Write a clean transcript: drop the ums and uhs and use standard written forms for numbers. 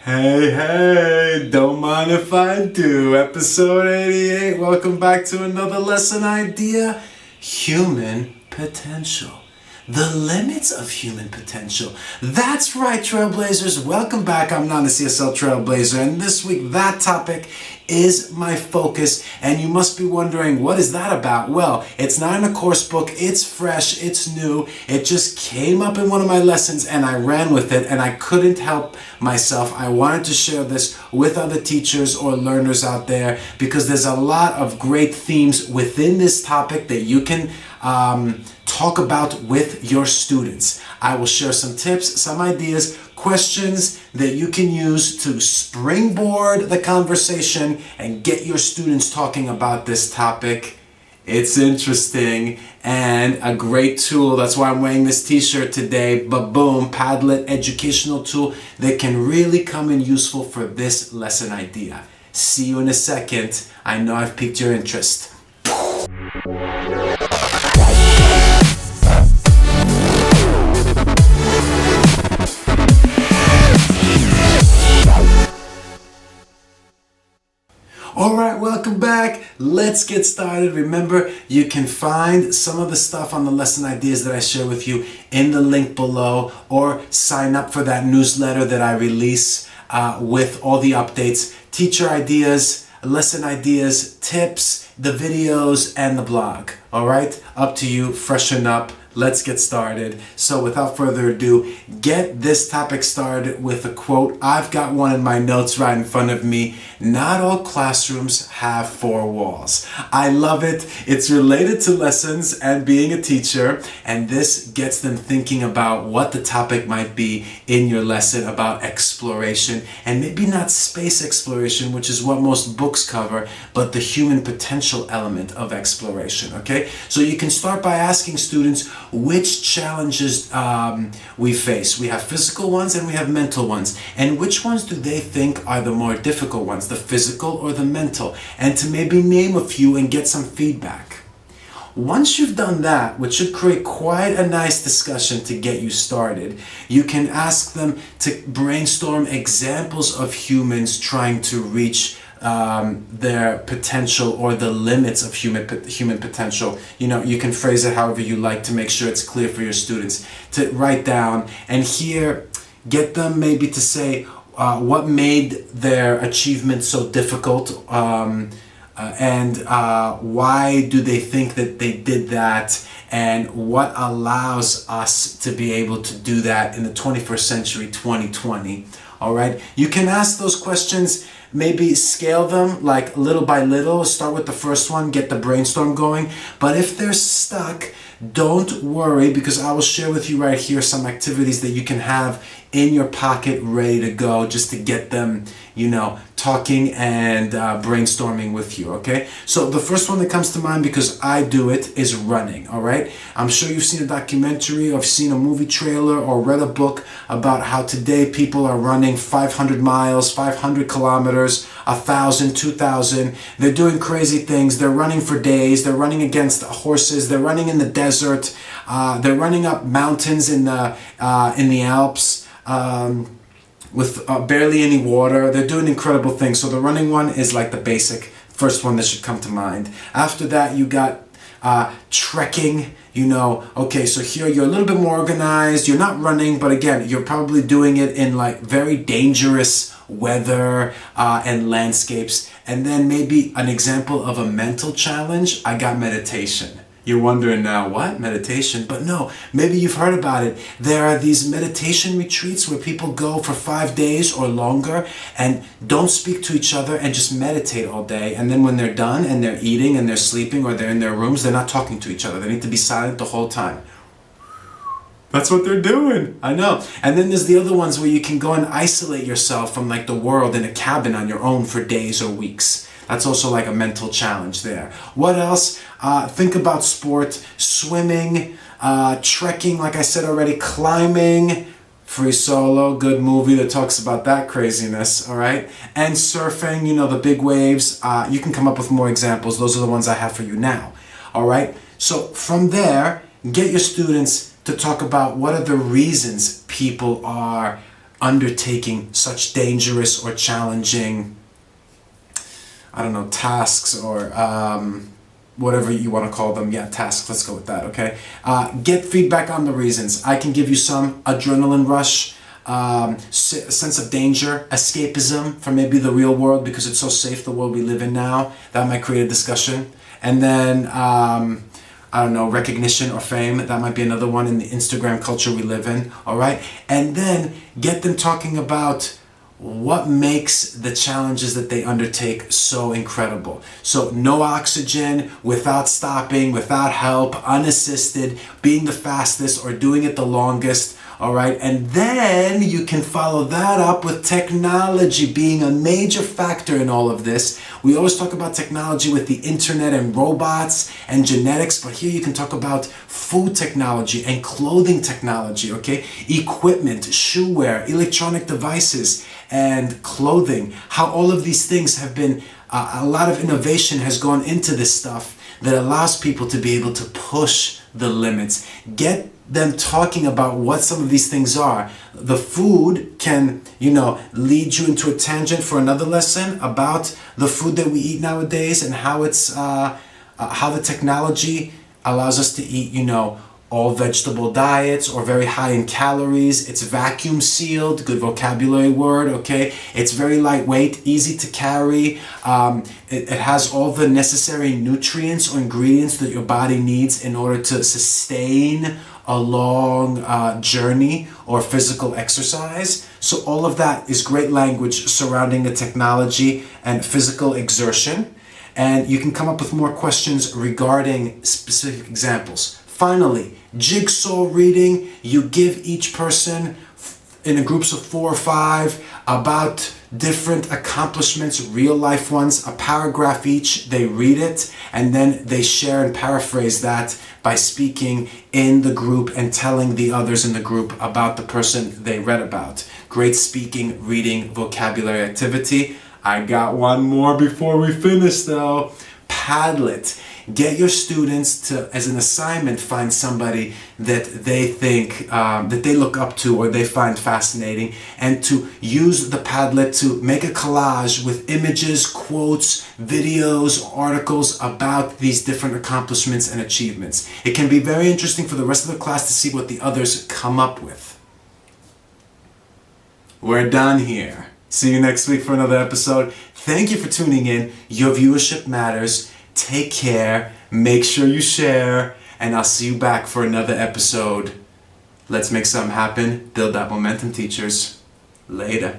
Hey, don't mind if I do. Episode 88. Welcome back to another lesson idea. Human potential. The limits of human potential. That's right, Trailblazers. Welcome back. I'm not a CSL Trailblazer, and this week that topic is my focus, and you must be wondering, what is that about? Well, it's not in a course book, it's fresh, it's new, it just came up in one of my lessons and I ran with it and I couldn't help myself. I wanted to share this with other teachers or learners out there because there's a lot of great themes within this topic that you can talk about with your students. I will share some tips, some ideas, questions that you can use to springboard the conversation and get your students talking about this topic. It's interesting and a great tool. That's why I'm wearing this t-shirt today. Ba-boom, Padlet educational tool that can really come in useful for this lesson idea. See you in a second. I know I've piqued your interest. Alright, welcome back. Let's get started. Remember, you can find some of the stuff on the lesson ideas that I share with you in the link below, or sign up for that newsletter that I release with all the updates, teacher ideas, lesson ideas, tips, the videos, and the blog. Alright, up to you. Freshen up. Let's get started. So without further ado, get this topic started with a quote. I've got one in my notes right in front of me. Not all classrooms have four walls. I love it. It's related to lessons and being a teacher, and this gets them thinking about what the topic might be in your lesson about exploration, and maybe not space exploration, which is what most books cover, but the human potential element of exploration, okay? So you can start by asking students which challenges we face. We have physical ones and we have mental ones. And which ones do they think are the more difficult ones, the physical or the mental? And to maybe name a few and get some feedback. Once you've done that, which should create quite a nice discussion to get you started, you can ask them to brainstorm examples of humans trying to reach their potential or the limits of human potential. You know, you can phrase it however you like to make sure it's clear for your students to write down. And here, get them maybe to say what made their achievement so difficult, and why do they think that they did that, and what allows us to be able to do that in the 21st century, 2020. All right, you can ask those questions. Maybe scale them like little by little. Start with the first one, get the brainstorm going. But if they're stuck, don't worry, because I will share with you right here some activities that you can have in your pocket ready to go just to get them, you know, talking and brainstorming with you, okay? So the first one that comes to mind, because I do it, is running, all right? I'm sure you've seen a documentary or seen a movie trailer or read a book about how today people are running 500 miles, 500 kilometers, 1,000, 2,000. They're doing crazy things. They're running for days. They're running against horses. They're running in the desert. They're running up mountains in the Alps. With barely any water. They're doing incredible things. So the running one is like the basic first one that should come to mind. After that, you got trekking. You know, okay, so here you're a little bit more organized. You're not running, but again, you're probably doing it in like very dangerous weather and landscapes. And then maybe an example of a mental challenge, I got meditation. You're wondering now, what? Meditation? But no, maybe you've heard about it. There are these meditation retreats where people go for 5 days or longer and don't speak to each other and just meditate all day. And then when they're done and they're eating and they're sleeping or they're in their rooms, they're not talking to each other. They need to be silent the whole time. That's what they're doing. I know. And then there's the other ones where you can go and isolate yourself from like the world in a cabin on your own for days or weeks. That's also like a mental challenge there. What else? Think about sport, swimming, trekking, like I said already, climbing, Free Solo, good movie that talks about that craziness, all right? And surfing, you know, the big waves. You can come up with more examples. Those are the ones I have for you now, all right? So from there, get your students to talk about what are the reasons people are undertaking such dangerous or challenging, I don't know, tasks or whatever you want to call them. Yeah, tasks. Let's go with that, okay? Get feedback on the reasons. I can give you some: adrenaline rush, sense of danger, escapism from maybe the real world because it's so safe, the world we live in now. That might create a discussion. And then, I don't know, recognition or fame. That might be another one in the Instagram culture we live in, all right? And then get them talking about what makes the challenges that they undertake so incredible. So no oxygen, without stopping, without help, unassisted, being the fastest or doing it the longest. All right, and then you can follow that up with technology being a major factor in all of this. We always talk about technology with the internet and robots and genetics, but here you can talk about food technology and clothing technology, okay? Equipment, shoe wear, electronic devices, and clothing. How all of these things have been, a lot of innovation has gone into this stuff that allows people to be able to push the limits. Get them talking about what some of these things are. The food can, lead you into a tangent for another lesson about the food that we eat nowadays and how it's, how the technology allows us to eat, all vegetable diets or very high in calories. It's vacuum sealed, good vocabulary word, okay? It's very lightweight, easy to carry. It has all the necessary nutrients or ingredients that your body needs in order to sustain a long journey or physical exercise. So all of that is great language surrounding the technology and physical exertion. And you can come up with more questions regarding specific examples. Finally, jigsaw reading. You give each person in groups of 4 or 5 about different accomplishments, real life ones, a paragraph each. They read it and then they share and paraphrase that by speaking in the group and telling the others in the group about the person they read about. Great speaking, reading, vocabulary activity. I got one more before we finish though. Padlet. Get your students to, as an assignment, find somebody that they think, that they look up to or they find fascinating, and to use the Padlet to make a collage with images, quotes, videos, articles about these different accomplishments and achievements. It can be very interesting for the rest of the class to see what the others come up with. We're done here. See you next week for another episode. Thank you for tuning in. Your viewership matters. Take care, make sure you share, and I'll see you back for another episode. Let's make something happen. Build that momentum, teachers. Later.